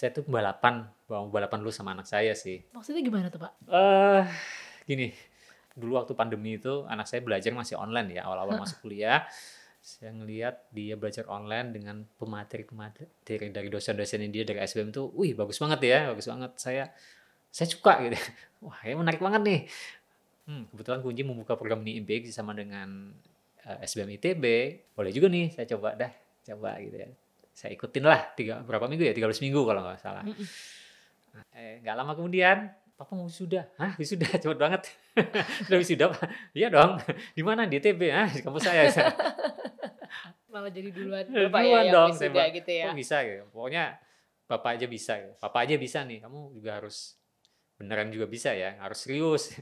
Saya tuh mau balapan dulu sama anak saya sih. Maksudnya gimana tuh, Pak? Eh, Gini, dulu waktu pandemi itu anak saya belajar masih online ya, awal-awal masuk kuliah. Saya ngelihat dia belajar online dengan pemateri dari dosen-dosennya dia dari SBM tuh, wih bagus banget ya, bagus banget. Saya suka gitu. Wah, ini menarik banget nih. Kebetulan Kunci membuka program ini MBA sama dengan SBM ITB. Boleh juga nih, saya coba gitu ya. Saya ikutin lah berapa minggu ya, 13 minggu kalau nggak salah. Mm-mm. Nggak lama kemudian, Papa mau wisuda. Hah, wisuda? Cepet banget. Udah wisuda, Pak? Iya dong. Di mana? Di ITB. Ah, di kampus saya. Malah jadi duluan Bapak ya Duluan yang dong, wisuda gitu kok ya. bisa gitu. Pokoknya Bapak aja bisa gitu. Papa aja bisa nih, kamu juga harus beneran juga bisa ya, harus serius.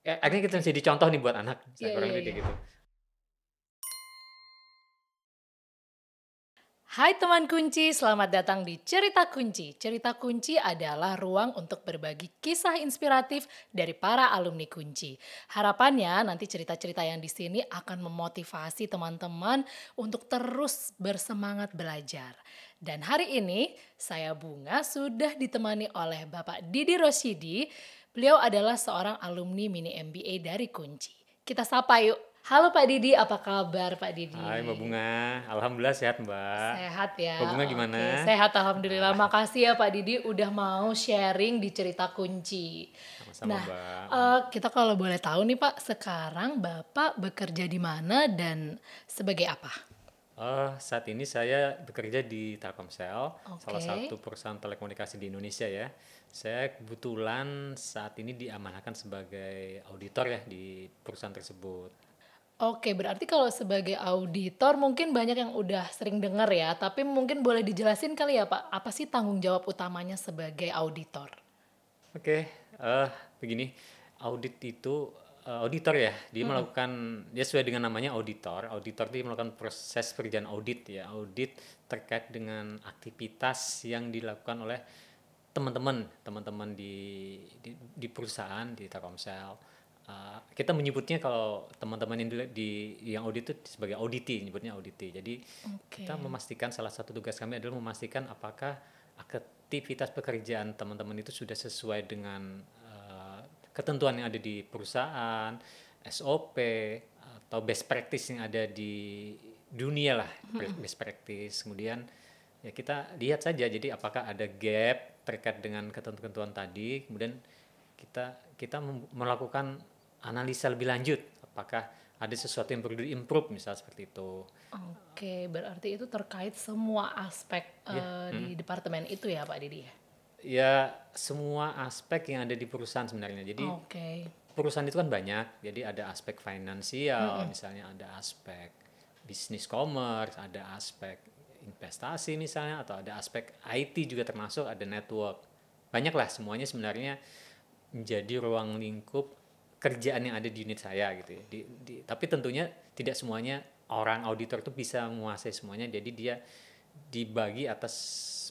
Akhirnya kita Oke. jadi contoh nih buat anak. Saya Iya, kurang iya, lebih iya. kayak gitu. Hai teman kunci, selamat datang di Cerita Kunci. Cerita Kunci adalah ruang untuk berbagi kisah inspiratif dari para alumni kunci. Harapannya nanti cerita-cerita yang di sini akan memotivasi teman-teman untuk terus bersemangat belajar. Dan hari ini saya Bunga sudah ditemani oleh Bapak Didi Rosyidi. Beliau adalah seorang alumni mini MBA dari Kunci. Kita sapa yuk. Halo Pak Didi, apa kabar Pak Hai Mbak Didi? Bunga, alhamdulillah sehat Mbak. Sehat Mbak ya, Bunga oke. gimana? Sehat alhamdulillah. Ah, Makasih ya Pak Didi udah mau sharing di cerita kunci. sama-sama Nah, Mbak. kita kalau boleh tahu nih Pak, sekarang Bapak bekerja di mana dan sebagai apa? Saat ini saya bekerja di Telkomsel, salah Oke. satu perusahaan telekomunikasi di Indonesia ya. Saya kebetulan saat ini diamanahkan sebagai auditor ya di perusahaan tersebut. Oke, berarti kalau sebagai auditor mungkin banyak yang udah sering dengar ya, tapi mungkin boleh dijelasin kali ya Pak, apa sih tanggung jawab utamanya sebagai auditor? Oke, begini, audit itu auditor ya, dia Mm-mm. melakukan dia sesuai dengan namanya auditor. Auditor itu melakukan proses kerjaan audit ya, audit terkait dengan aktivitas yang dilakukan oleh teman-teman di perusahaan di Telkomsel. Kita menyebutnya kalau teman-teman yang audit itu sebagai auditi, nyebutnya auditi. Jadi kita Oke. memastikan salah satu tugas kami adalah memastikan apakah aktivitas pekerjaan teman-teman itu sudah sesuai dengan ketentuan yang ada di perusahaan, SOP atau best practice yang ada di dunia lah, best practice. Kemudian ya kita lihat saja jadi apakah ada gap terkait dengan ketentuan tadi, kemudian kita melakukan analisa lebih lanjut apakah ada sesuatu yang perlu di-improve misal seperti itu. Oke, berarti itu terkait semua aspek Ya, di departemen itu ya Pak Didi ya? ya semua aspek yang ada di perusahaan sebenarnya. Jadi Oke. perusahaan itu kan banyak. Jadi ada aspek finansial, Mm-mm. misalnya ada aspek bisnis commerce, ada aspek investasi misalnya, atau ada aspek IT juga termasuk, ada network. Banyak lah semuanya sebenarnya menjadi ruang lingkup kerjaan yang ada di unit saya gitu ya. Tapi tentunya tidak semuanya orang auditor itu bisa menguasai semuanya. Jadi dia dibagi atas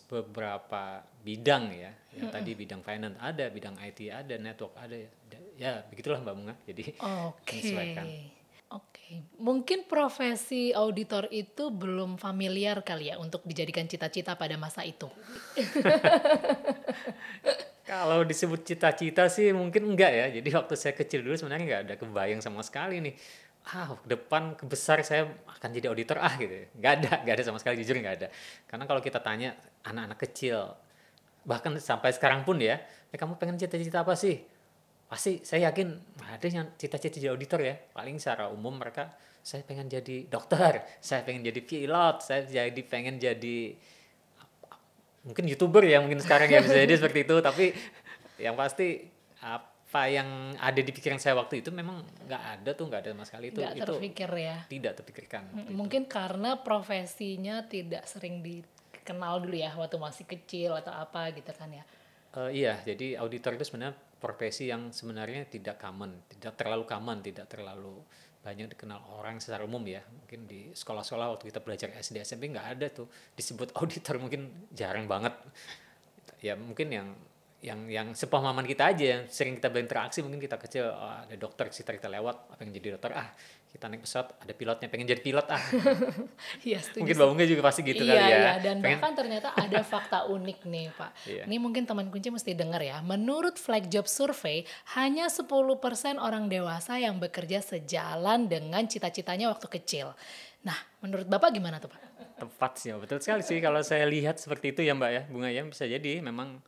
beberapa bidang ya. Yang tadi bidang finance ada, bidang IT ada, network ada. Ya begitulah Mbak Bunga. Jadi Oke. menyesuaikan. Oke. Mungkin profesi auditor itu belum familiar kali ya untuk dijadikan cita-cita pada masa itu. Kalau disebut cita-cita sih mungkin enggak ya. Jadi waktu saya kecil dulu sebenarnya nggak ada kebayang sama sekali nih. Ke depan kebesar saya akan jadi auditor gitu. Nggak ada sama sekali, jujur nggak ada. Karena kalau kita tanya anak-anak kecil, bahkan sampai sekarang pun ya, kamu pengen cita-cita apa sih? Pasti saya yakin ada yang cita-cita jadi auditor ya. Paling secara umum mereka, saya pengen jadi dokter, saya pengen jadi pilot, saya pengen jadi mungkin YouTuber ya, mungkin sekarang ya bisa jadi seperti itu. Tapi yang pasti apa yang ada di pikiran saya waktu itu memang nggak ada sama sekali. Nggak Itu terpikir ya. tidak terpikirkan waktu itu. Mungkin karena profesinya tidak sering dikenal dulu ya waktu masih kecil atau apa gitu kan ya. Iya, jadi auditor itu sebenarnya profesi yang sebenarnya tidak terlalu common, tidak terlalu banyak dikenal orang secara umum ya. Mungkin di sekolah-sekolah waktu kita belajar SD, SMP nggak ada tuh disebut auditor, mungkin jarang banget. Ya mungkin yang yang sepemahaman kita aja, yang sering kita berinteraksi. Mungkin kita kecil, ada dokter sekitar kita lewat, pengen jadi dokter, kita naik pesawat ada pilotnya, pengen jadi pilot Iya, setuju mungkin sih. Mbak Bunga juga pasti gitu Iya, kali ya, iya, dan pengen. bahkan ternyata ada fakta unik nih, Pak. Iya. Ini mungkin teman kunci mesti dengar ya. Menurut Flag Job Survey, hanya 10% orang dewasa yang bekerja sejalan dengan cita-citanya waktu kecil. Nah, menurut Bapak gimana tuh, Pak? Tepat sih, betul sekali sih kalau saya lihat seperti itu ya Mbak ya, Bunga ya, bisa jadi memang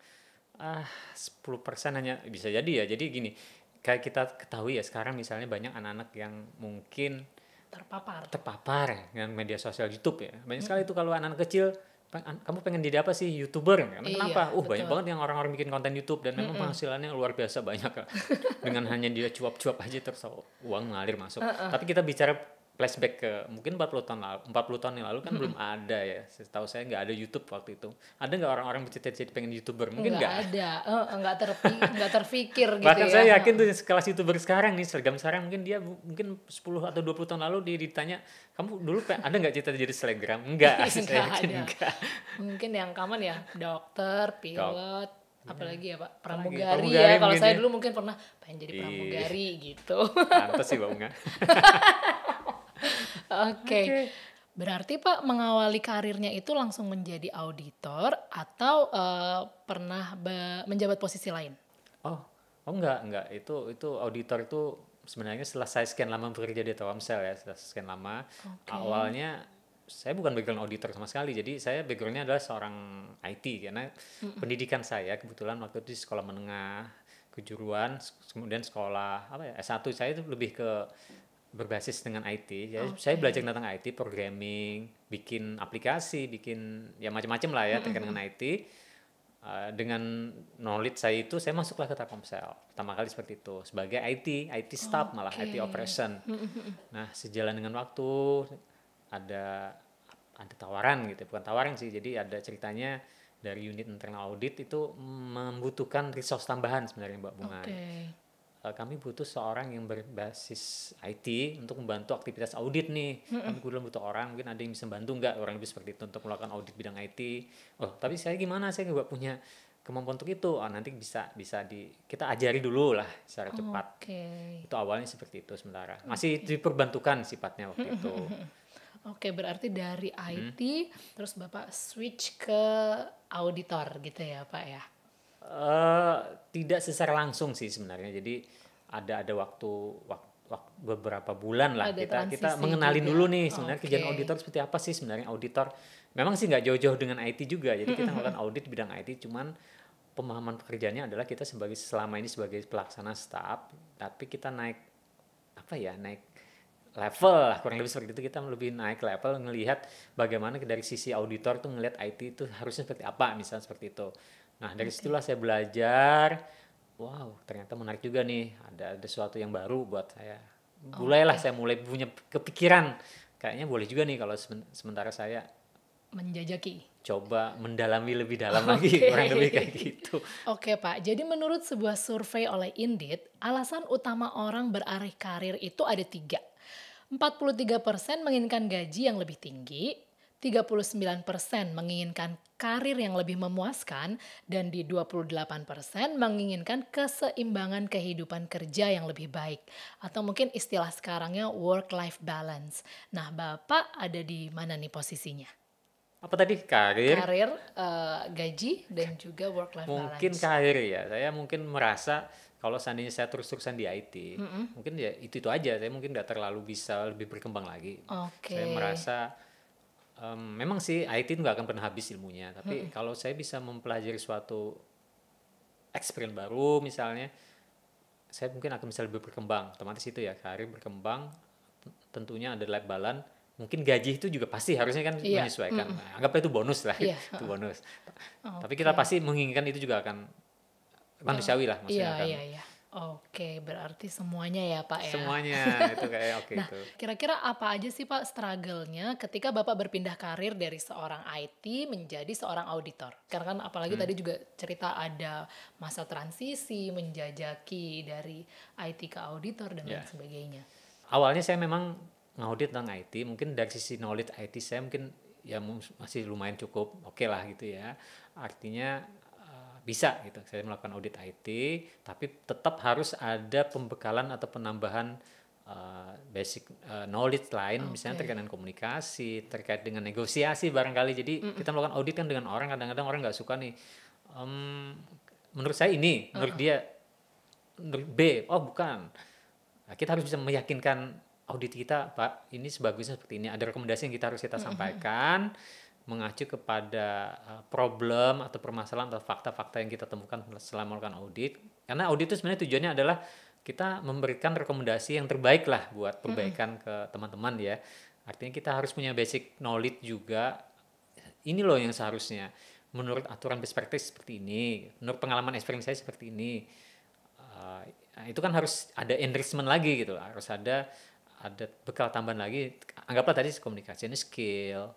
10% hanya bisa jadi ya. Jadi gini, kayak kita ketahui ya sekarang misalnya banyak anak-anak yang mungkin terpapar dengan media sosial YouTube ya. Banyak sekali itu kalau anak kecil, kamu pengen jadi apa sih, YouTuber? Karena Iya, kenapa? betul. Banyak banget yang orang-orang bikin konten YouTube dan memang penghasilannya luar biasa banyak lah. Dengan hanya dia cuap-cuap aja terus uang ngalir masuk. Tapi kita bicara flashback ke mungkin 40 tahun yang lalu kan belum ada ya. Setahu saya nggak ada YouTube waktu itu. Ada nggak orang-orang bercita-cita pengen YouTuber? Mungkin nggak. Ada, nggak terpikir gitu Bahkan ya. saya yakin tuh sekelas YouTuber sekarang nih, selebgram sekarang, mungkin dia mungkin 10 atau 20 tahun lalu dia ditanya, kamu dulu ada nggak cita jadi selebgram? Enggak, saya yakin ada. enggak. Mungkin yang common ya, dokter, pilot, apalagi ya Pak, pramugari Pramugari ya. Kalau mungkin saya ya. dulu mungkin pernah pengen jadi pramugari gitu. Pantes sih Mbak Bunga. Oke. Berarti Pak mengawali karirnya itu langsung menjadi auditor atau pernah menjabat posisi lain? Oh enggak. Itu auditor itu sebenarnya setelah saya sekian lama bekerja di Telkomsel ya, setelah sekian lama. Awalnya saya bukan background auditor sama sekali, jadi saya backgroundnya adalah seorang IT karena pendidikan saya kebetulan waktu itu di sekolah menengah kejuruan, kemudian sekolah S1 saya itu lebih ke berbasis dengan IT. Jadi saya belajar tentang IT, programming, bikin aplikasi, bikin ya macam-macam lah ya terkait dengan IT. Dengan knowledge saya itu saya masuklah ke Telkomsel pertama kali seperti itu sebagai IT staff, malah IT operation. Nah sejalan dengan waktu ada tawaran gitu, bukan tawaran sih, jadi ada ceritanya dari unit internal audit itu membutuhkan resource tambahan sebenarnya Mbak Bunga. Kami butuh seorang yang berbasis IT untuk membantu aktivitas audit nih. Kami kebetulan butuh orang, mungkin ada yang bisa bantu nggak, orang lebih seperti itu untuk melakukan audit bidang IT. Tapi saya gimana, saya nggak punya kemampuan untuk itu. Nanti bisa kita ajari dulu lah secara cepat. Itu awalnya seperti itu sementara. Masih diperbantukan sifatnya waktu itu. Oke, berarti dari IT terus Bapak switch ke auditor gitu ya Pak ya? Tidak secara langsung sih sebenarnya. Jadi ada waktu beberapa bulan lah kita mengenalin dulu nih sebenarnya kerjaan auditor seperti apa sih sebenarnya auditor. Memang sih nggak jauh-jauh dengan IT juga. Jadi kita melakukan audit bidang IT, cuman pemahaman pekerjaannya adalah kita selama ini sebagai pelaksana staf, tapi kita naik level lah, kurang lebih seperti itu. Kita lebih naik level ngelihat bagaimana dari sisi auditor tuh ngelihat IT itu harusnya seperti apa, misalnya seperti itu. Nah dari situlah saya belajar, ternyata menarik juga nih, ada sesuatu yang baru buat saya. Saya mulai punya kepikiran, kayaknya boleh juga nih kalau sementara saya menjajaki, coba mendalami lebih dalam lagi, kurang lebih kayak gitu. Oke Pak, jadi menurut sebuah survei oleh Indeed, alasan utama orang beralih karir itu ada 3. 43% menginginkan gaji yang lebih tinggi, 39% menginginkan karir yang lebih memuaskan, dan di 28% menginginkan keseimbangan kehidupan kerja yang lebih baik. Atau mungkin istilah sekarangnya work-life balance. Nah, Bapak ada di mana nih posisinya? Apa tadi? Karir, gaji, dan juga work-life balance. Mungkin karir ya, saya mungkin merasa kalau seandainya saya terus-terusan di IT, mungkin ya itu aja, saya mungkin nggak terlalu bisa lebih berkembang lagi. Saya merasa memang sih IT nggak akan pernah habis ilmunya, tapi kalau saya bisa mempelajari suatu experience baru misalnya, saya mungkin akan bisa lebih berkembang. Otomatis itu ya, karir berkembang, tentunya ada life balance. Mungkin gaji itu juga pasti harusnya kan menyesuaikan. Anggaplah itu bonus lah, itu bonus. Tapi kita pasti menginginkan itu juga akan manusiawi lah maksudnya kan. Iya. Oke, berarti semuanya ya Pak ya. Semuanya itu kayak Nah, kira-kira apa aja sih Pak struggle-nya ketika Bapak berpindah karir dari seorang IT menjadi seorang auditor? Karena kan apalagi tadi juga cerita ada masa transisi, menjajaki dari IT ke auditor dan lain sebagainya. Awalnya saya memang ngaudit tentang IT, mungkin dari sisi knowledge IT saya mungkin ya masih lumayan cukup, oke lah gitu ya. Artinya bisa gitu saya melakukan audit IT, tapi tetap harus ada pembekalan atau penambahan basic knowledge lain, misalnya terkait dengan komunikasi, terkait dengan negosiasi barangkali. Jadi kita melakukan audit kan dengan orang, kadang-kadang orang nggak suka nih, menurut saya ini, menurut dia menurut B, oh bukan. Nah, kita harus bisa meyakinkan audit kita, Pak, ini sebagusnya seperti ini. Ada rekomendasi yang kita harus sampaikan, mengacu kepada problem atau permasalahan atau fakta-fakta yang kita temukan setelah melakukan audit. Karena audit itu sebenarnya tujuannya adalah kita memberikan rekomendasi yang terbaik lah buat perbaikan ke teman-teman ya. Artinya kita harus punya basic knowledge juga. Ini loh yang seharusnya menurut aturan best practice seperti ini, menurut pengalaman experience saya seperti ini. Nah, itu kan harus ada enrichment lagi gitu, harus ada bekal tambahan lagi. Anggaplah tadi komunikasi skill,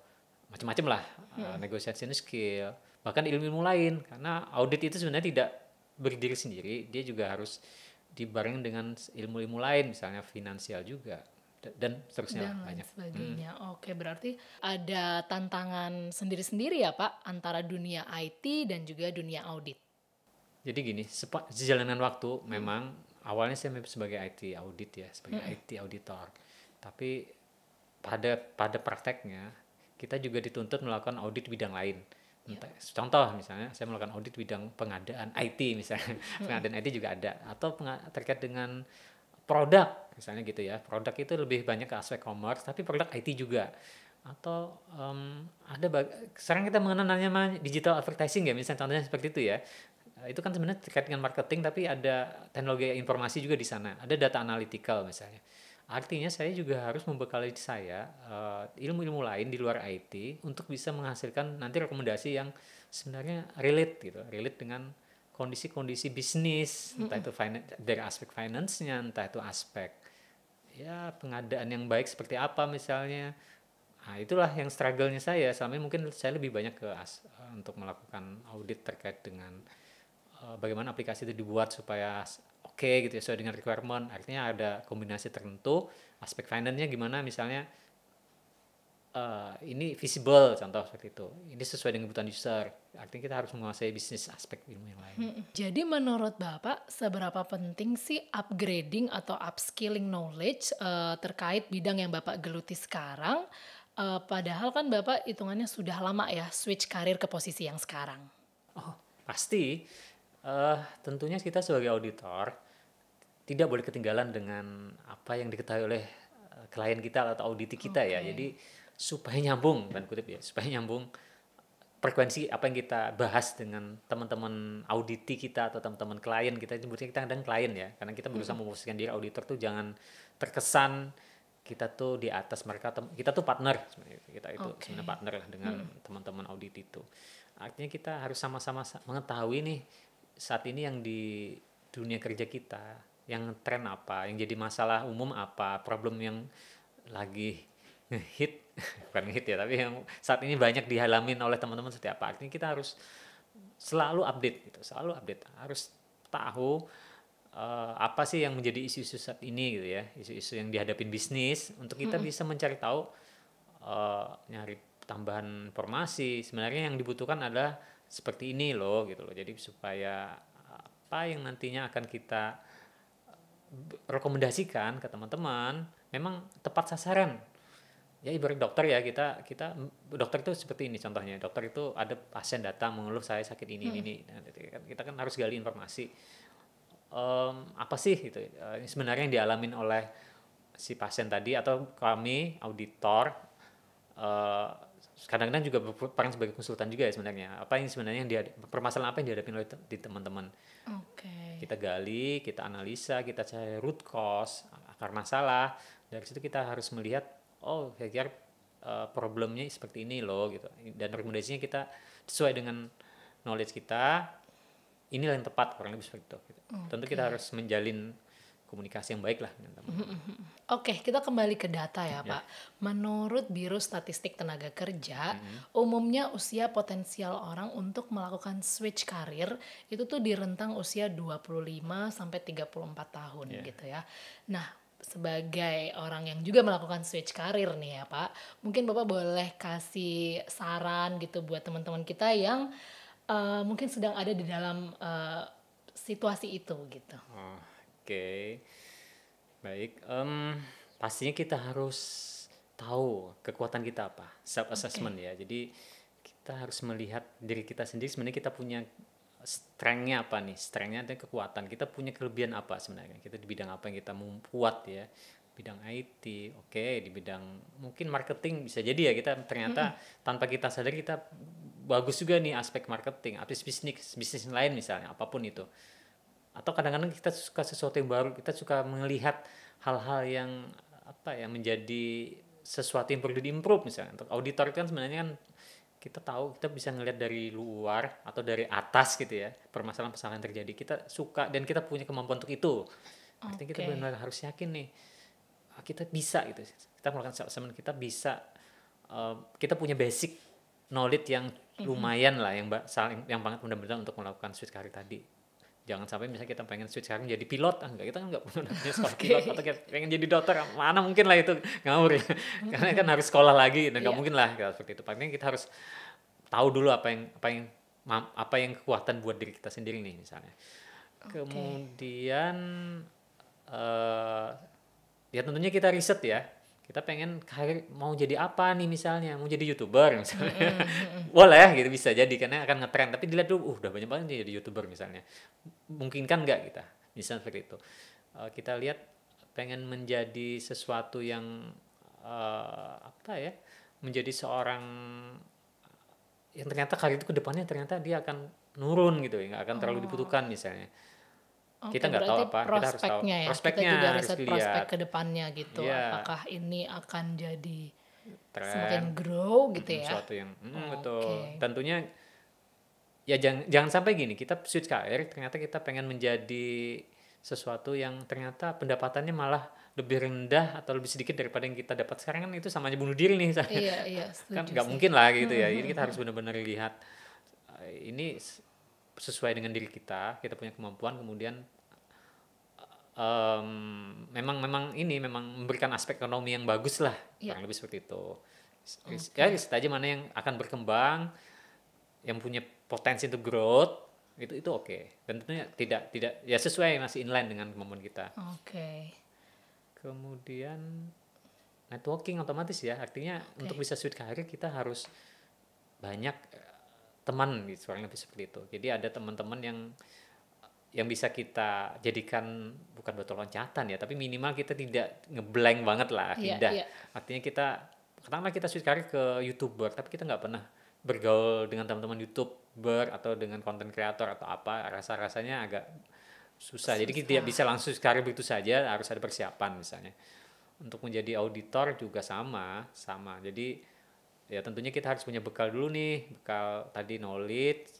macam-macam lah, negosiasi skill, bahkan ilmu-ilmu lain. Karena audit itu sebenarnya tidak berdiri sendiri, dia juga harus dibarengin dengan ilmu-ilmu lain, misalnya finansial juga dan seterusnya dan banyak. sebagainya. Oke, berarti ada tantangan sendiri-sendiri ya Pak antara dunia IT dan juga dunia audit. Jadi gini, sejalan dengan waktu memang awalnya saya sebagai IT audit ya, sebagai IT auditor. Tapi pada prakteknya kita juga dituntut melakukan audit bidang lain. Contoh misalnya saya melakukan audit bidang pengadaan IT misalnya, pengadaan IT juga ada, atau terkait dengan produk misalnya gitu ya. Produk itu lebih banyak ke aspek commerce, tapi produk IT juga. Atau sekarang kita mengenal namanya digital advertising ya, misalnya contohnya seperti itu ya. Itu kan sebenarnya terkait dengan marketing, tapi ada teknologi informasi juga di sana, ada data analytical misalnya. Artinya saya juga harus membekali saya ilmu-ilmu lain di luar IT untuk bisa menghasilkan nanti rekomendasi yang sebenarnya relate dengan kondisi-kondisi bisnis, entah itu dari aspek finance-nya, entah itu aspek ya pengadaan yang baik seperti apa misalnya. Nah, itulah yang struggle-nya saya. Selama ini mungkin saya lebih banyak untuk melakukan audit terkait dengan bagaimana aplikasi itu dibuat supaya oke gitu ya, sesuai dengan requirement. Artinya ada kombinasi tertentu, aspek finance-nya gimana misalnya ini visible, contoh seperti itu. Ini sesuai dengan kebutuhan user. Artinya kita harus menguasai bisnis aspek ilmu yang lain. Jadi menurut Bapak, seberapa penting sih upgrading atau upskilling knowledge terkait bidang yang Bapak geluti sekarang? Padahal kan Bapak hitungannya sudah lama ya switch karir ke posisi yang sekarang. Oh, pasti. Tentunya kita sebagai auditor tidak boleh ketinggalan dengan apa yang diketahui oleh klien kita atau auditi kita ya. Jadi supaya nyambung dan kutip ya, supaya nyambung frekuensi apa yang kita bahas dengan teman-teman auditi kita atau teman-teman klien kita, sebutnya kita kadang klien ya, karena kita berusaha memposisikan diri auditor tuh jangan terkesan kita tuh di atas mereka, kita tuh partner sebenarnya, kita itu sebenarnya partner lah dengan teman-teman audit itu. Artinya kita harus sama-sama mengetahui nih saat ini yang di dunia kerja kita, yang tren apa, yang jadi masalah umum apa, problem yang lagi hit bukan hit ya, tapi yang saat ini banyak dihalamin oleh teman-teman seperti apa. Artinya kita harus selalu update gitu, selalu update, harus tahu apa sih yang menjadi isu-isu saat ini gitu ya, isu-isu yang dihadapin bisnis, untuk kita bisa mencari tahu, nyari tambahan informasi. Sebenarnya yang dibutuhkan adalah seperti ini loh gitu loh. Jadi supaya apa yang nantinya akan kita rekomendasikan ke teman-teman memang tepat sasaran. Ya ibarat dokter ya, kita dokter itu seperti ini contohnya. Dokter itu ada pasien datang mengeluh saya sakit ini. Nah, kita kan harus gali informasi. Apa sih gitu sebenarnya yang dialamin oleh si pasien tadi atau kami auditor, kadang-kadang juga berperan sebagai konsultan juga ya sebenarnya. Apa yang sebenarnya permasalahan apa yang dihadapi oleh di teman-teman. Kita gali, kita analisa, kita cari root cause, akar masalah. Dari situ kita harus melihat, oh kira-kira problemnya seperti ini loh gitu. Dan rekomendasinya kita sesuai dengan knowledge kita. Inilah yang tepat, kurang lebih seperti itu. Gitu. Tentu kita harus menjalin komunikasi yang baik lah dengan teman-teman. Oke, kita kembali ke data ya Pak. Menurut Biro Statistik Tenaga Kerja, umumnya usia potensial orang untuk melakukan switch karir itu tuh di rentang usia 25 sampai 34 tahun gitu ya. Nah, sebagai orang yang juga melakukan switch karir nih ya Pak, mungkin Bapak boleh kasih saran gitu buat teman-teman kita yang mungkin sedang ada di dalam situasi itu gitu. Oh, oke. Baik, pastinya kita harus tahu kekuatan kita apa, self assessment ya. Jadi kita harus melihat diri kita sendiri, sebenarnya kita punya strength-nya apa nih? Strength-nya ada kekuatan. Kita punya kelebihan apa sebenarnya? Kita di bidang apa yang kita mau kuat ya? Bidang IT, oke, di bidang mungkin marketing bisa jadi ya kita ternyata tanpa kita sadar kita bagus juga nih aspek marketing, bisnis lain misalnya, apapun itu. Atau kadang-kadang kita suka sesuatu yang baru, kita suka melihat hal-hal yang apa ya, menjadi sesuatu yang perlu diimprove. Misalnya untuk auditor kan sebenarnya kan kita tahu, kita bisa ngelihat dari luar atau dari atas gitu ya, permasalahan-permasalahan yang terjadi, kita suka dan kita punya kemampuan untuk itu. Artinya kita Oke. benar-benar harus yakin nih, kita bisa gitu, kita melakukan self assessment, kita bisa, kita punya basic knowledge yang lumayan lah, yang banget mudah-mudahan untuk melakukan switch karir tadi. Jangan sampai misalnya kita pengen switch sekarang jadi pilot, enggak, kita kan enggak punya sekolah pilot, atau kita pengen jadi dokter, mana mungkin lah itu, ngawur ya. Karena kan harus sekolah lagi dan enggak Iya. mungkin lah seperti itu. Paling kita harus tahu dulu apa yang kekuatan buat diri kita sendiri nih misalnya. Kemudian eh ya tentunya kita riset ya. Kita pengen karir mau jadi apa nih misalnya, mau jadi YouTuber misalnya. Boleh gitu, bisa jadi karena akan ngetren, tapi dilihat dulu udah banyak banget nih jadi YouTuber misalnya. Mungkin kan enggak kita? Misalnya seperti itu. Kita lihat pengen menjadi sesuatu yang apa ya? Menjadi seorang yang ternyata karir itu ke depannya ternyata dia akan nurun gitu ya, nggak akan terlalu dibutuhkan misalnya. Oke, Kita nggak tahu berarti apa, kita harus tahu prospeknya ya. Kita prospeknya, juga harus riset prospek dilihat. ke depannya gitu. Iya, Apakah ini akan jadi semakin tren, grow gitu ya? sesuatu yang betul. Oke. Tentunya ya jangan sampai gini, kita switch karir ternyata kita pengen menjadi sesuatu yang ternyata pendapatannya malah lebih rendah atau lebih sedikit daripada yang kita dapat sekarang, kan itu sama aja bunuh diri nih misalnya. Iya, iya, Kan setuju nggak sih. mungkin lah gitu ya. Jadi kita harus benar-benar lihat ini sesuai dengan diri kita punya kemampuan, kemudian memang memberikan aspek ekonomi yang bagus lah, Iya. kurang lebih seperti itu. Ya Oke. riset aja mana yang akan berkembang, yang punya potensi untuk growth, itu oke. Dan tentunya tidak ya sesuai, masih inline dengan kemampuan kita. Oke. Kemudian networking otomatis ya, artinya untuk bisa switch karir kita harus banyak teman gitu, kurang lebih seperti itu. Jadi ada teman-teman yang bisa kita jadikan bukan batu loncatan ya, tapi minimal kita tidak ngeblank banget lah, Iya, pindah. iya. Artinya katakanlah kita switch karir ke YouTuber, tapi kita nggak pernah bergaul dengan teman-teman YouTuber atau dengan konten kreator atau apa, rasanya agak susah. Jadi kita tidak bisa langsung switch karir begitu saja, harus ada persiapan misalnya. Untuk menjadi auditor juga sama. Jadi ya tentunya kita harus punya bekal dulu nih, bekal tadi knowledge,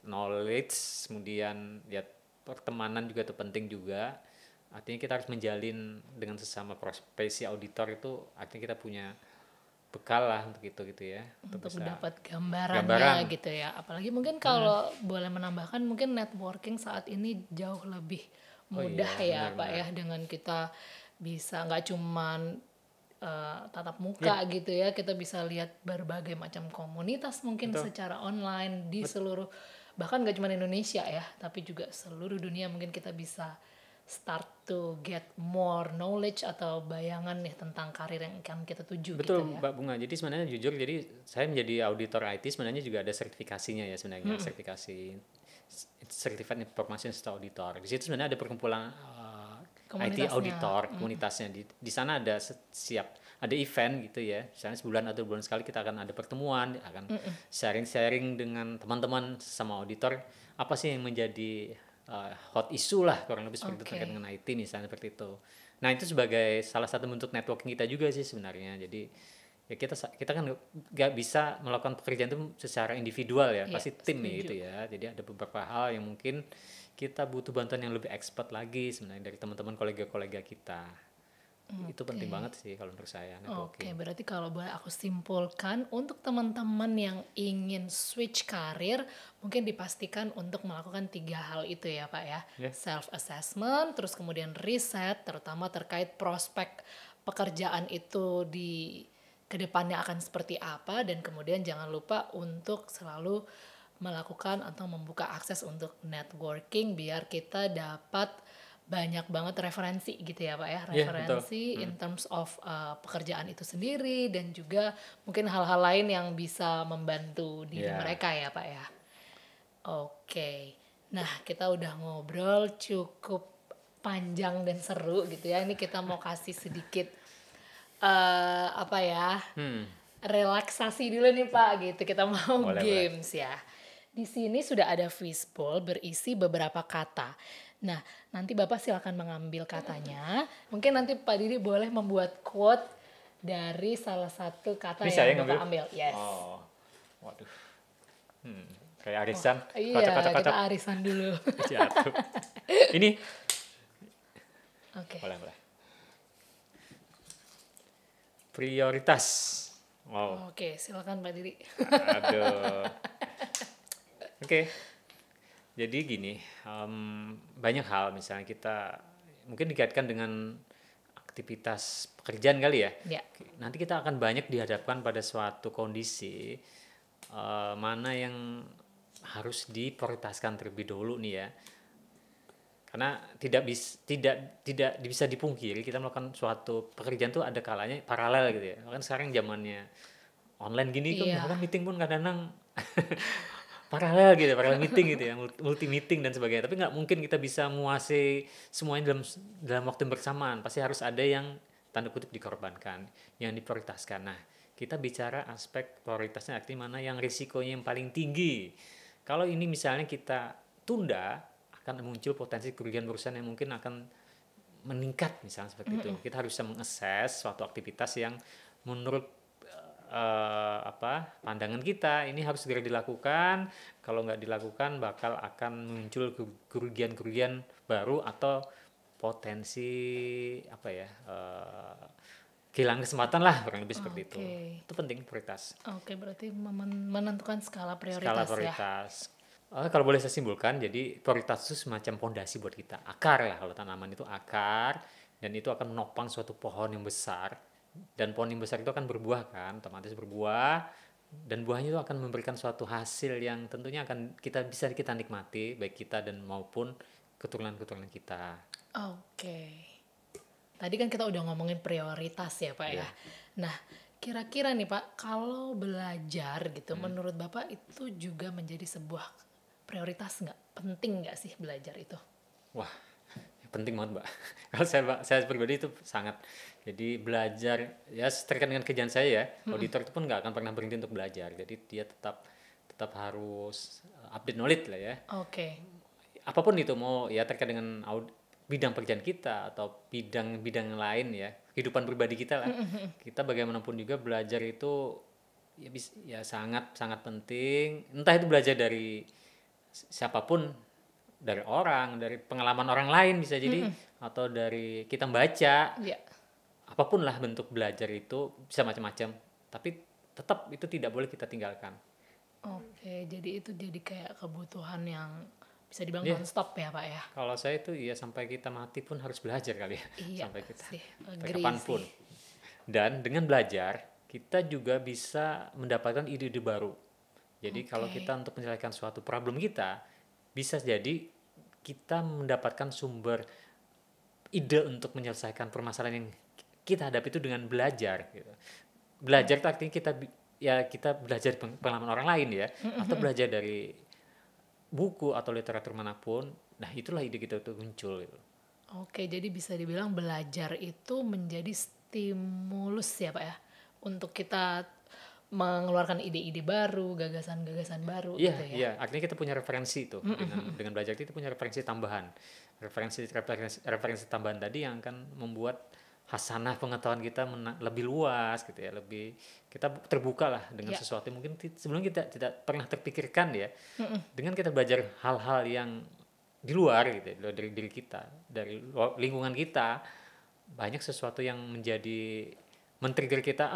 kemudian ya pertemanan juga itu penting juga. Artinya kita harus menjalin dengan sesama profesi auditor, itu artinya kita punya bekal lah untuk itu gitu ya, Untuk bisa dapat gambarannya gambaran. gitu ya. Apalagi mungkin kalau boleh menambahkan, mungkin networking saat ini jauh lebih Oh mudah iya, ya Pak ya, benar-benar. dengan kita bisa nggak cuman tatap Ya, muka gitu ya, kita bisa lihat berbagai macam komunitas mungkin betul. secara online di seluruh, bahkan nggak cuma Indonesia ya, tapi juga seluruh dunia. Mungkin kita bisa start to get more knowledge atau bayangan nih tentang karir yang akan kita tuju gitu Betul, ya. Mbak Bunga. Jadi sebenarnya jujur, jadi saya menjadi auditor IT sebenarnya juga ada sertifikasinya ya sebenarnya, sertifikasi Certified Information System Auditor. Di situ sebenarnya ada perkumpulan IT Komunitasnya. auditor, komunitasnya. Di sana ada ada event gitu ya. Misalnya sebulan atau bulan sekali kita akan ada pertemuan, akan sharing-sharing dengan teman-teman sama auditor, apa sih yang menjadi hot issue lah, kurang lebih seperti itu, terkait dengan IT misalnya, seperti itu. Nah, itu sebagai salah satu bentuk networking kita juga sih sebenarnya. Jadi ya kita kan nggak bisa melakukan pekerjaan itu secara individual ya, Iya, pasti tim ya setuju. gitu ya. Jadi ada beberapa hal yang mungkin kita butuh bantuan yang lebih expert lagi sebenarnya dari teman-teman kolega-kolega kita. Itu penting banget sih kalau menurut saya, Oke, networking. berarti kalau boleh aku simpulkan, untuk teman-teman yang ingin switch karir, mungkin dipastikan untuk melakukan 3 hal itu ya Pak ya. Ya. Self assessment, terus kemudian riset, terutama terkait prospek pekerjaan itu di kedepannya akan seperti apa, dan kemudian jangan lupa untuk selalu melakukan atau membuka akses untuk networking biar kita dapat banyak banget referensi gitu ya Pak ya, Iya, betul. referensi in terms of pekerjaan itu sendiri dan juga mungkin hal-hal lain yang bisa membantu diri Iya, mereka ya Pak ya. Oke, nah kita udah ngobrol cukup panjang dan seru gitu ya. Ini kita mau kasih sedikit apa ya, relaksasi dulu nih Pak gitu. Kita mau boleh, boleh. games ya. Di sini sudah ada fishbowl berisi beberapa kata. Nah, nanti Bapak silakan mengambil katanya. Mungkin nanti Pak Didi boleh membuat quote dari salah satu kata Bisa yang ya Bapak ngambil? ambil. Yes. Oh, waduh. Kayak arisan. Iya, Kocok, kocok, kita kocok. arisan dulu. Jatuh. Ini, Oke. boleh, boleh. Prioritas. Wow, Oke, silakan Pak Didi. aduh. Oke, jadi gini, banyak hal misalnya kita mungkin dikaitkan dengan aktivitas pekerjaan kali ya. Ya. Nanti kita akan banyak dihadapkan pada suatu kondisi mana yang harus diprioritaskan terlebih dahulu nih ya. Karena tidak bisa dipungkiri kita melakukan suatu pekerjaan tuh ada kalanya paralel gitu ya. Kan sekarang zamannya online gini kan Iya. bahkan meeting pun kadang-kadang paralel meeting gitu ya, multi meeting dan sebagainya. Tapi nggak mungkin kita bisa menguasai semuanya dalam waktu yang bersamaan. Pasti harus ada yang tanda kutip dikorbankan, yang diprioritaskan. Nah, kita bicara aspek prioritasnya artinya mana yang risikonya yang paling tinggi. Kalau ini misalnya kita tunda, akan muncul potensi kerugian perusahaan yang mungkin akan meningkat misalnya seperti itu. Kita harus bisa mengakses suatu aktivitas yang menurut pandangan kita ini harus segera dilakukan. Kalau nggak dilakukan bakal akan muncul kerugian-kerugian baru atau potensi kehilangan kesempatan lah kurang lebih seperti itu. Oke. Itu penting prioritas. Oke, berarti menentukan skala Skala prioritas ya. prioritas. Kalau boleh saya simpulkan, jadi prioritas itu semacam pondasi buat kita. Akar lah, kalau tanaman itu akar, dan itu akan menopang suatu pohon yang besar. Dan pohon yang besar itu akan berbuah kan, otomatis berbuah. Dan buahnya itu akan memberikan suatu hasil yang tentunya akan bisa kita nikmati, baik kita dan maupun keturunan-keturunan kita. Oke. Tadi kan kita udah ngomongin prioritas ya Pak ya. Iya. Nah, kira-kira nih Pak, kalau belajar gitu, menurut Bapak itu juga menjadi sebuah prioritas nggak? Penting nggak sih belajar itu? Wah, penting banget Mbak. Kalau saya pribadi itu sangat. Jadi belajar ya terkait dengan kerjaan saya ya, auditor itu pun nggak akan pernah berhenti untuk belajar. Jadi dia tetap harus update knowledge lah ya. Oke. Apapun itu, mau ya terkait dengan bidang pekerjaan kita atau bidang lain ya, kehidupan pribadi kita lah. Kita bagaimanapun juga belajar itu ya sangat sangat penting. Entah itu belajar dari siapapun, dari orang, dari pengalaman orang lain bisa jadi, atau dari kita baca, Ya. apapun lah bentuk belajar itu bisa macam-macam, tapi tetap itu tidak boleh kita tinggalkan. Oke, jadi itu jadi kayak kebutuhan yang bisa dibilang Iya. non-stop ya Pak ya? Kalau saya itu ya sampai kita mati pun harus belajar kali ya. Iya Sampai kita sih, sampai agree kapanpun. sih. Dan dengan belajar kita juga bisa mendapatkan ide-ide baru. Jadi kalau Oke. kita untuk menyelesaikan suatu problem kita, bisa jadi kita mendapatkan sumber ide untuk menyelesaikan permasalahan yang kita hadapi itu dengan belajar gitu. Belajar itu artinya kita belajar pengalaman orang lain ya, atau belajar dari buku atau literatur manapun. Nah, itulah ide kita itu muncul gitu. Oke, jadi bisa dibilang belajar itu menjadi stimulus ya Pak ya, untuk kita mengeluarkan ide-ide baru, gagasan-gagasan baru Iya, gitu ya. iya, artinya kita punya referensi itu. Dengan belajar itu punya referensi tambahan. Referensi tambahan tadi yang akan membuat hasanah pengetahuan kita lebih luas gitu ya, lebih kita terbuka lah dengan Iya. sesuatu yang mungkin sebelumnya kita tidak pernah terpikirkan ya. Dengan kita belajar hal-hal yang di luar gitu ya, dari diri kita, dari lingkungan kita, banyak sesuatu yang menjadi men-trigger kita,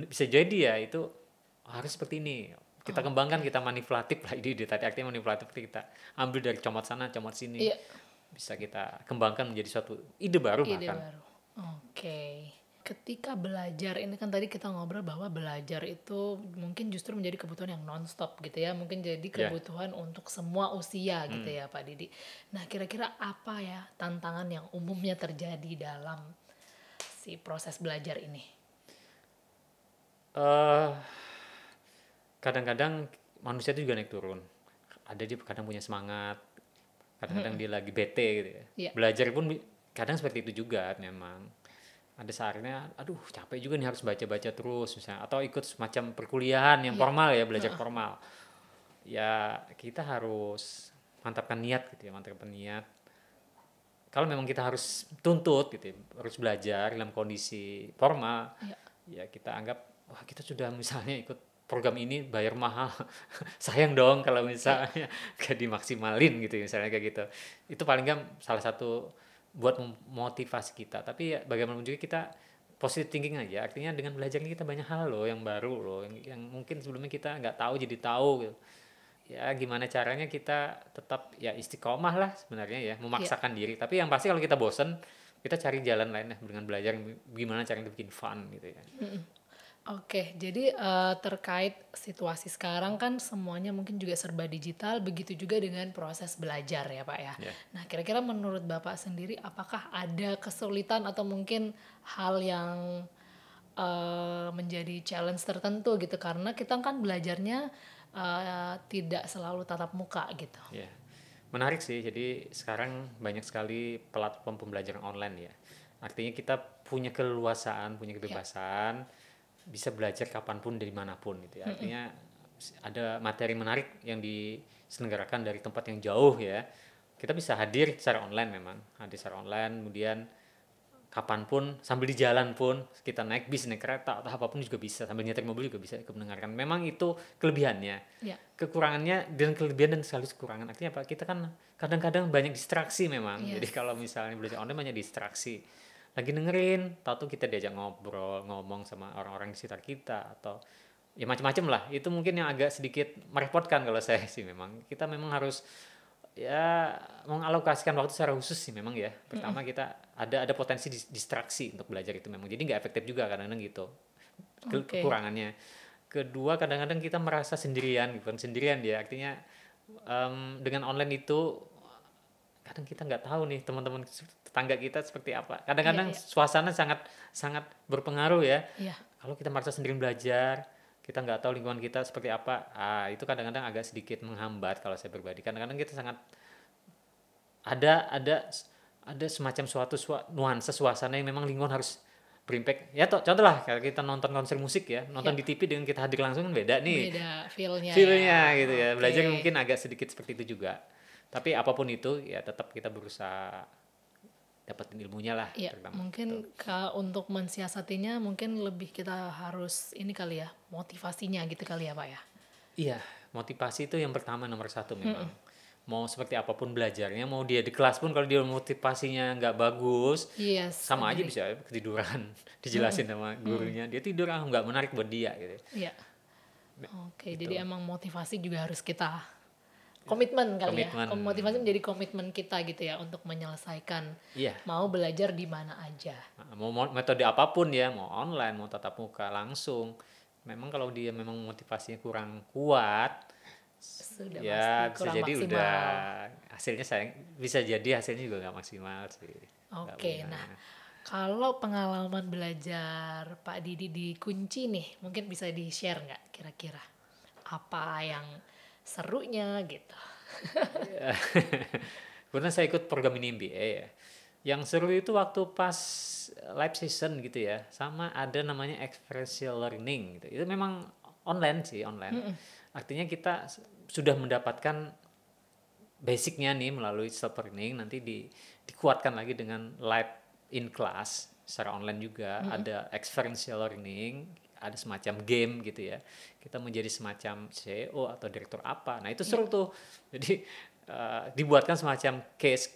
bisa jadi ya itu harus seperti ini. Kita kembangkan, kita manipulatif lah, ide tadi artinya manipulatif, kita ambil dari comot sana, comot sini. Iya. Bisa kita kembangkan menjadi suatu ide baru Ide bahkan. baru. Oke. Ketika belajar, ini kan tadi kita ngobrol bahwa belajar itu mungkin justru menjadi kebutuhan yang nonstop gitu ya, mungkin jadi Ya. kebutuhan untuk semua usia gitu Hmm. ya Pak Didi. Nah kira-kira apa ya tantangan yang umumnya terjadi dalam si proses belajar ini? Eh, Kadang-kadang manusia itu juga naik turun. Ada dia kadang punya semangat, kadang-kadang dia lagi bete gitu ya. Iya, Belajar pun kadang seperti itu juga memang. Ada saatnya, aduh capek juga nih harus baca-baca terus misalnya. Atau ikut semacam perkuliahan yang iya, formal ya, belajar formal. Ya kita harus mantapkan niat gitu ya, mantapkan niat. Kalau memang kita harus tuntut gitu ya, harus belajar dalam kondisi formal, iya, ya kita anggap, wah kita sudah misalnya ikut program ini bayar mahal, sayang dong kalau iya, misalnya gak dimaksimalin gitu ya, misalnya kayak gitu. Itu paling kan salah satu buat motivasi kita. Tapi ya bagaimanapun juga kita positive thinking aja, artinya dengan belajar ini kita banyak hal loh yang baru loh, yang mungkin sebelumnya kita nggak tahu jadi tahu gitu. Ya gimana caranya kita tetap ya istiqomah lah sebenarnya ya, iya. memaksakan diri. Tapi yang pasti kalau kita bosen, kita cari jalan lain ya dengan belajar gimana caranya bikin fun gitu ya. Oke, jadi terkait situasi sekarang kan semuanya mungkin juga serba digital, begitu juga dengan proses belajar ya Pak ya. Ya. Nah kira-kira menurut Bapak sendiri apakah ada kesulitan atau mungkin hal yang menjadi challenge tertentu gitu karena kita kan belajarnya tidak selalu tatap muka gitu. Ya, menarik sih. Jadi sekarang banyak sekali platform pembelajaran online ya. Artinya kita punya keleluasaan, punya Ya, kebebasan, bisa belajar kapanpun dari manapun gitu ya. Artinya ada materi menarik yang diselenggarakan dari tempat yang jauh ya. Kita bisa hadir secara online memang, hadir secara online, kemudian kapanpun sambil di jalan pun kita naik bis naik kereta atau apapun juga bisa, sambil nyetir mobil juga bisa ikut mendengarkan. Memang itu kelebihannya. ya, Kekurangannya dan kelebihan dan sekaligus kekurangan, artinya apa, kita kan kadang-kadang banyak distraksi memang. Jadi yes, kalau misalnya belajar online banyak distraksi, lagi dengerin tahu tuh kita diajak ngobrol ngomong sama orang-orang di sekitar kita atau ya macam-macam lah. Itu mungkin yang agak sedikit merepotkan kalau saya sih. Memang kita memang harus ya mengalokasikan waktu secara khusus sih memang ya. Pertama kita ada potensi distraksi untuk belajar itu memang, jadi nggak efektif juga kadang-kadang gitu oke, kekurangannya. Kedua, kadang-kadang kita merasa sendirian, bukan sendirian dia, artinya dengan online itu kadang kita nggak tahu nih teman-teman tetangga kita seperti apa. iya, Kadang-kadang iya, suasana sangat sangat berpengaruh ya. iya, Kalau kita merasa sendirian belajar, kita nggak tahu lingkungan kita seperti apa, itu kadang-kadang agak sedikit menghambat kalau saya pribadi. Kadang-kadang kita sangat ada ada ada semacam suatu nuansa suasana yang memang lingkungan harus berimpact. Ya contoh lah kalau kita nonton konser musik ya, iya, nonton di TV dengan kita hadir langsung kan beda nih beda feel-nya ya, feel-nya gitu ya. oke. Belajar mungkin agak sedikit seperti itu juga. Tapi apapun itu ya tetap kita berusaha dapetin ilmunya lah Iya, terutama gitu. mungkin untuk mensiasatinya mungkin lebih kita harus ini kali ya, motivasinya gitu kali ya Pak ya. Iya, motivasi itu yang pertama nomor satu memang. Mau seperti apapun belajarnya, mau dia di kelas pun kalau dia motivasinya nggak bagus, Yes, sama aja agree. bisa ketiduran. Dijelasin sama gurunya, dia tidur nggak menarik buat dia gitu. Iya. Oke, Itu jadi emang motivasi juga harus kita komitmen kali ya. komitmen. Motivasi menjadi komitmen kita gitu ya untuk menyelesaikan Iya, mau belajar di mana aja. mau metode apapun ya, mau online, mau tatap muka langsung. Memang kalau dia memang motivasinya kurang kuat, Sudah pasti ya bisa kurang jadi udah maksimal. hasilnya sayang, bisa jadi hasilnya juga nggak maksimal sih. Nggak Oke, nah benar. kalau pengalaman belajar Pak Didi di Kunci nih, mungkin bisa di-share nggak kira-kira apa yang serunya gitu? Karena saya ikut program ini MBA ya. Yang seru itu waktu pas live session gitu ya, sama ada namanya experiential learning gitu. Itu memang online sih, online. Artinya kita sudah mendapatkan basicnya nih melalui self learning, nanti dikuatkan lagi dengan live in class secara online juga. Ada experiential learning, ada semacam game gitu ya, kita menjadi semacam CEO atau direktur apa. Nah itu Iya, seru tuh. Jadi dibuatkan semacam case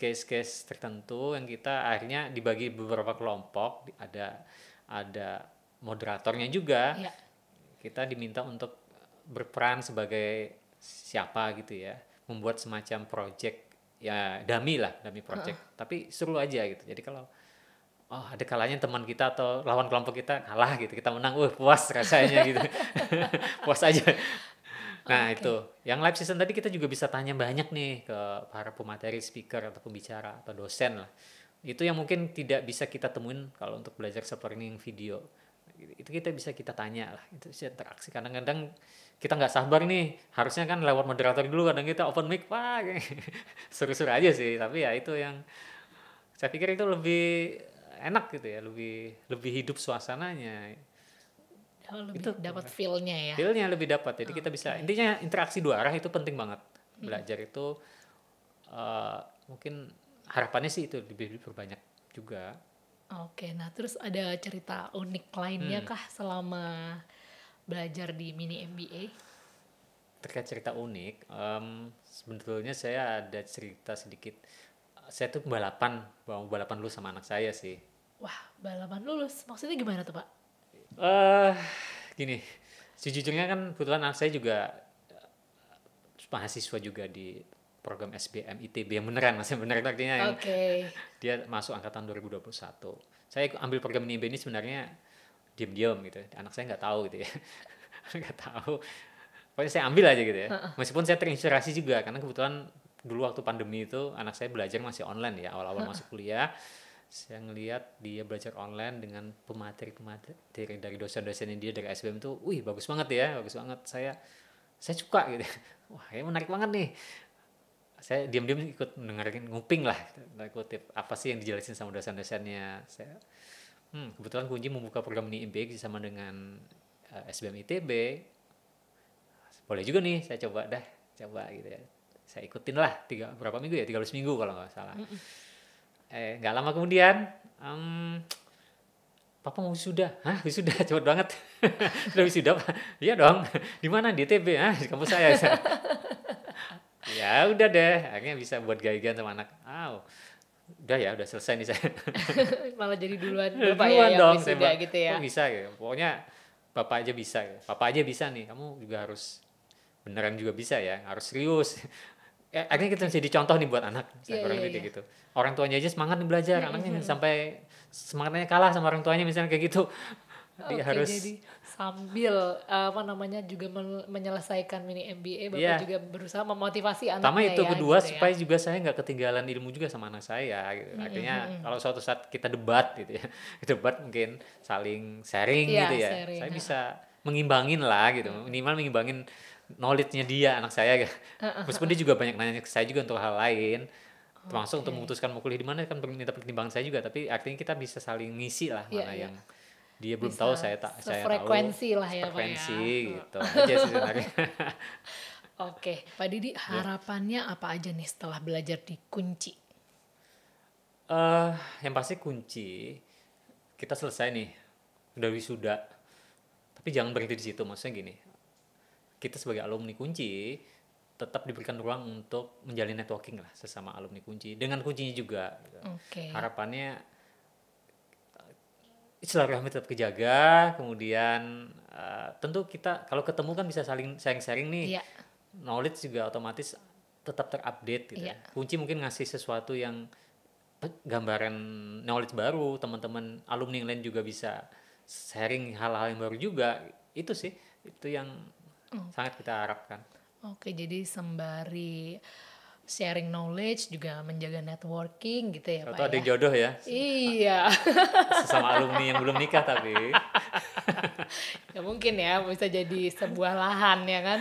tertentu yang kita akhirnya dibagi beberapa kelompok. Ada moderatornya juga, iya, kita diminta untuk berperan sebagai siapa gitu ya, membuat semacam project ya, dummy project, tapi seru aja gitu. Jadi kalau oh ada kalanya teman kita atau lawan kelompok kita kalah gitu, kita menang, puas rasanya gitu. Puas aja. Nah Oke. itu, yang live season tadi kita juga bisa tanya banyak nih ke para pemateri, speaker atau pembicara atau dosen lah. Itu yang mungkin tidak bisa kita temuin kalau untuk belajar self learning video. Itu kita tanya lah, itu bisa interaksi. Kadang-kadang kita nggak sabar nih, harusnya kan lewat moderator dulu, kadang kita open mic, wah seru-seru aja sih. Tapi ya itu yang saya pikir itu lebih enak gitu ya, lebih lebih hidup suasananya. Oh, lebih Itu dapat feel-nya ya. feel-nya lebih dapat. Jadi kita bisa, Oke. intinya interaksi dua arah itu penting banget. Belajar itu mungkin harapannya sih itu lebih diperbanyak juga. Oke, nah terus ada cerita unik lainnya Hmm, kah selama belajar di mini MBA? terkait cerita unik, sebetulnya saya ada cerita sedikit. Saya tuh balapan dulu sama anak saya sih. Wah, balapan lulus. Maksudnya gimana tuh, Pak? eh Gini, sejujurnya kan kebetulan anak saya juga mahasiswa juga di program SBM ITB yang beneran, masih bener itu artinya yang Oke. dia masuk angkatan 2021. Saya ambil program INIB ini sebenarnya diam-diam gitu. Anak saya nggak tahu gitu ya. Nggak tahu. Pokoknya saya ambil aja gitu ya. Meskipun saya terinspirasi juga karena kebetulan dulu waktu pandemi itu anak saya belajar masih online ya, awal-awal masuk kuliah. Saya ngelihat dia belajar online dengan pemateri dari dosen-dosennya dia dari SBM itu, wih bagus banget ya, bagus banget. Saya suka gitu. Wah, ini menarik banget nih. Saya diam-diam ikut mendengarkan, nguping lah, tanda kutip, apa sih yang dijelasin sama dosen-dosennya. Kebetulan kunci membuka program ini MBA sama dengan SBM ITB. Boleh juga nih, saya coba gitu ya. Saya ikutin lah, berapa minggu ya, 13 minggu kalau nggak salah. Nggak lama kemudian, Papa mau wisuda. Hah, wisuda? Cepet banget. Sudah wisuda, Pak? Iya dong. Di mana? Di ITB. Ah, di kampus saya. Ya udah deh, akhirnya bisa buat gaya-gayaan sama anak. Udah ya, udah selesai nih saya. Malah jadi duluan Bapak ya Duluan yang dong, wisuda gitu kok ya. bisa ya? Pokoknya Bapak aja bisa ya. Papa aja bisa nih, kamu juga harus beneran juga bisa ya, harus serius. Akhirnya kita Oke. jadi contoh nih buat anak, saya Iya, kurang iya, lebih iya. kayak gitu. Orang tuanya aja semangat nih belajar, anaknya sampai semangatnya kalah sama orang tuanya misalnya kayak gitu. Dia Oke, harus, jadi sambil apa namanya juga menyelesaikan mini MBA, Bapak iya. juga berusaha memotivasi Pertama anaknya itu, ya kedua gitu ya. supaya juga saya nggak ketinggalan ilmu juga sama anak saya gitu. Artinya kalau suatu saat kita debat gitu ya, debat mungkin saling sharing gitu Iya, ya, sharing. saya bisa mengimbangin lah gitu, minimal mengimbangin knowledge-nya dia, anak saya gitu. Meskipun dia juga banyak nanya ke saya juga untuk hal lain, termasuk untuk Oke. memutuskan mau kuliah di mana kan minta pertimbangan saya juga, tapi artinya kita bisa saling ngisi lah, Iya, mana iya. yang dia belum tahu, Bisa saya tahu, sefrekuensi lah ya, Pak ya. frekuensi gitu aja sih sebenarnya. Oke, Pak Didi, Ya. harapannya apa aja nih setelah belajar di Kunci? eh yang pasti kunci kita selesai nih, udah wisuda, tapi jangan berhenti di situ. Maksudnya gini, kita sebagai alumni kunci tetap diberikan ruang untuk menjalin networking lah sesama alumni kunci dengan kuncinya juga gitu. Oke. Harapannya silaturahmi tetap kejaga, kemudian tentu kita kalau ketemu kan bisa saling sharing-sharing nih, Iya, knowledge juga otomatis tetap terupdate gitu iya. ya. Kunci mungkin ngasih sesuatu yang gambaran knowledge baru, teman-teman alumni yang lain juga bisa sharing hal-hal yang baru juga. Itu sih, itu yang sangat kita harapkan. Oke, jadi sembari sharing knowledge juga menjaga networking gitu ya, Pak Atau ada ya. yang jodoh ya, Iya, sesama alumni yang belum nikah tapi. ya mungkin ya bisa jadi sebuah lahan ya kan.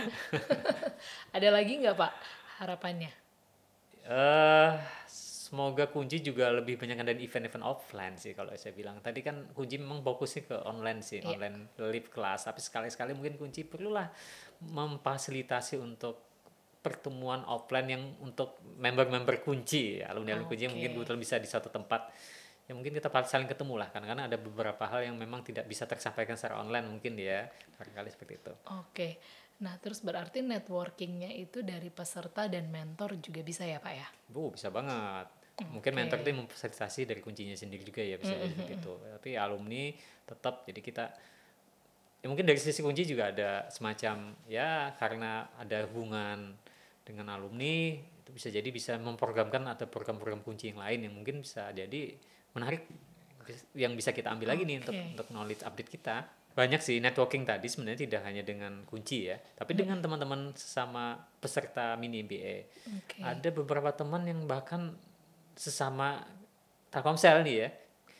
Ada lagi nggak Pak harapannya? eh Semoga kunci juga lebih banyak ada event-event offline sih kalau saya bilang. Tadi kan kunci memang fokusnya ke online sih, Iya, online live kelas. Tapi sekali-sekali mungkin kunci perlulah memfasilitasi untuk pertemuan offline yang untuk member-member kunci, alumni-alumni kunci yang oke. mungkin kebetulan bisa di suatu tempat. Ya mungkin kita saling ketemu lah, karena ada beberapa hal yang memang tidak bisa tersampaikan secara online mungkin ya, barangkali seperti itu. Oke. Nah, terus berarti networkingnya itu dari peserta dan mentor juga bisa ya, Pak ya? Bisa banget. Mungkin mentor itu Oke. memfasilitasi dari kuncinya sendiri juga ya, bisa jadi seperti itu. Tapi alumni tetap, jadi kita ya mungkin dari sisi kunci juga ada semacam ya, karena ada hubungan dengan alumni itu bisa jadi bisa memprogramkan ada program-program kunci yang lain yang mungkin bisa jadi menarik yang bisa kita ambil lagi nih untuk knowledge update kita. Banyak sih networking tadi sebenarnya tidak hanya dengan kunci ya, tapi dengan teman-teman sesama peserta mini MBA. Ada beberapa teman yang bahkan sesama Telkomsel nih ya,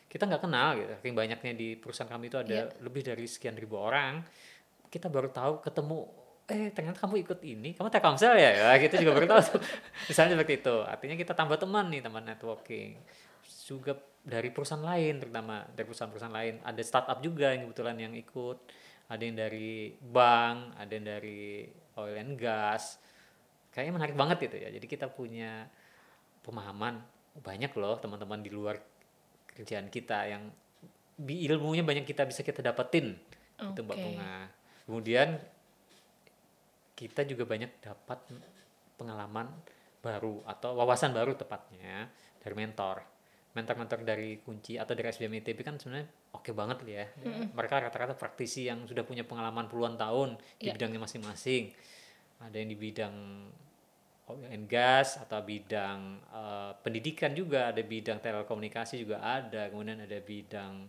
kita nggak kenal gitu. Saking banyaknya di perusahaan kami itu ada lebih dari sekian ribu orang. Kita baru tahu ketemu, ternyata kamu ikut ini, kamu Telkomsel ya, kita juga baru tahu. Misalnya seperti itu. Artinya kita tambah teman nih, teman networking. Juga dari perusahaan lain, terutama dari perusahaan-perusahaan lain. Ada startup juga yang kebetulan yang ikut. Ada yang dari bank, ada yang dari oil and gas. Kayaknya menarik banget gitu ya. Jadi kita punya pemahaman, banyak loh teman-teman di luar kerjaan kita yang ilmunya banyak bisa kita dapetin. Itu Mbak Bunga. Kemudian kita juga banyak dapat pengalaman baru atau wawasan baru tepatnya dari mentor dari kunci atau dari SBM ITB kan sebenarnya oke banget ya. Mereka rata-rata praktisi yang sudah punya pengalaman puluhan tahun di bidangnya masing-masing. Ada yang di bidang oil and gas atau bidang pendidikan juga, ada bidang telekomunikasi juga ada, kemudian ada bidang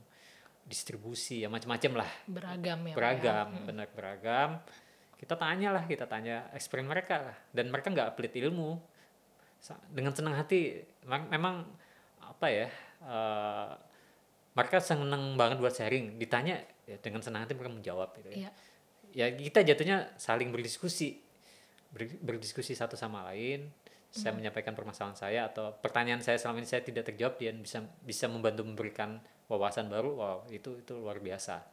distribusi ya, macam-macam lah. Beragam, benar beragam. Kita tanya experience mereka lah, dan mereka nggak pelit ilmu, dengan senang hati. Memang mereka senang banget buat sharing, ditanya ya dengan senang hati mereka menjawab gitu ya. Ya kita jatuhnya saling berdiskusi satu sama lain. Saya menyampaikan permasalahan saya atau pertanyaan saya selama ini saya tidak terjawab, dan bisa membantu memberikan wawasan baru. Wow, itu luar biasa.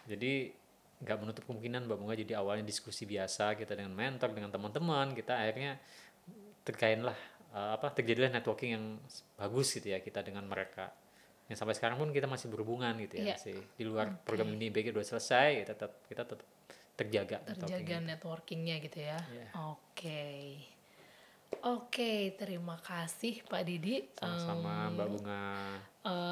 Jadi nggak menutup kemungkinan Mbak Bunga, jadi awalnya diskusi biasa kita dengan mentor, dengan teman-teman, kita akhirnya terjadilah networking yang bagus gitu ya kita dengan mereka. Yang sampai sekarang pun kita masih berhubungan gitu ya. Masih di luar program ini BG udah selesai, kita tetap terjaga networkingnya gitu ya. Oke, terima kasih Pak Didi. Sama Mbak Bunga.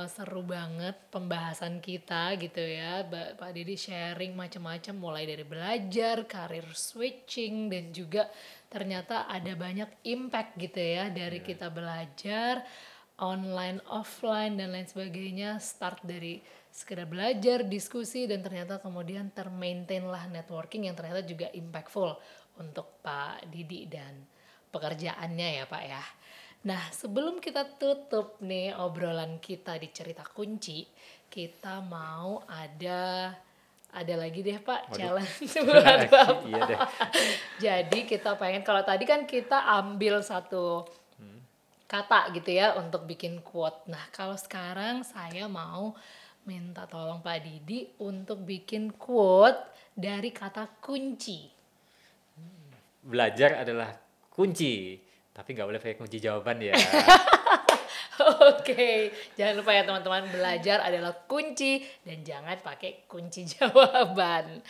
Seru banget pembahasan kita gitu ya. Pak Didi sharing macam-macam, mulai dari belajar, karir switching, dan juga ternyata ada banyak impact gitu ya dari kita belajar online, offline, dan lain sebagainya. Start dari sekedar belajar, diskusi, dan ternyata kemudian termaintain lah networking yang ternyata juga impactful untuk Pak Didi dan pekerjaannya ya Pak ya. Nah, sebelum kita tutup nih obrolan kita di Cerita Kunci, kita mau ada lagi deh Pak. Waduh. Challenge buat Bapak. Iya deh. Jadi kita pengen, kalau tadi kan kita ambil satu kata gitu ya untuk bikin quote. Nah, kalau sekarang saya mau minta tolong Pak Didi untuk bikin quote dari kata kunci. Belajar adalah kunci, tapi nggak boleh pakai kunci jawaban ya. Oke, jangan lupa ya teman-teman, belajar adalah kunci dan jangan pakai kunci jawaban.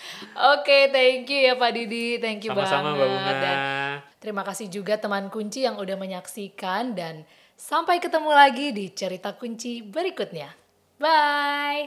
Oke, thank you ya Pak Didi, thank you Sama-sama, banget. Mbak Bunga. Dan terima kasih juga teman kunci yang udah menyaksikan, dan sampai ketemu lagi di Cerita Kunci berikutnya. Bye.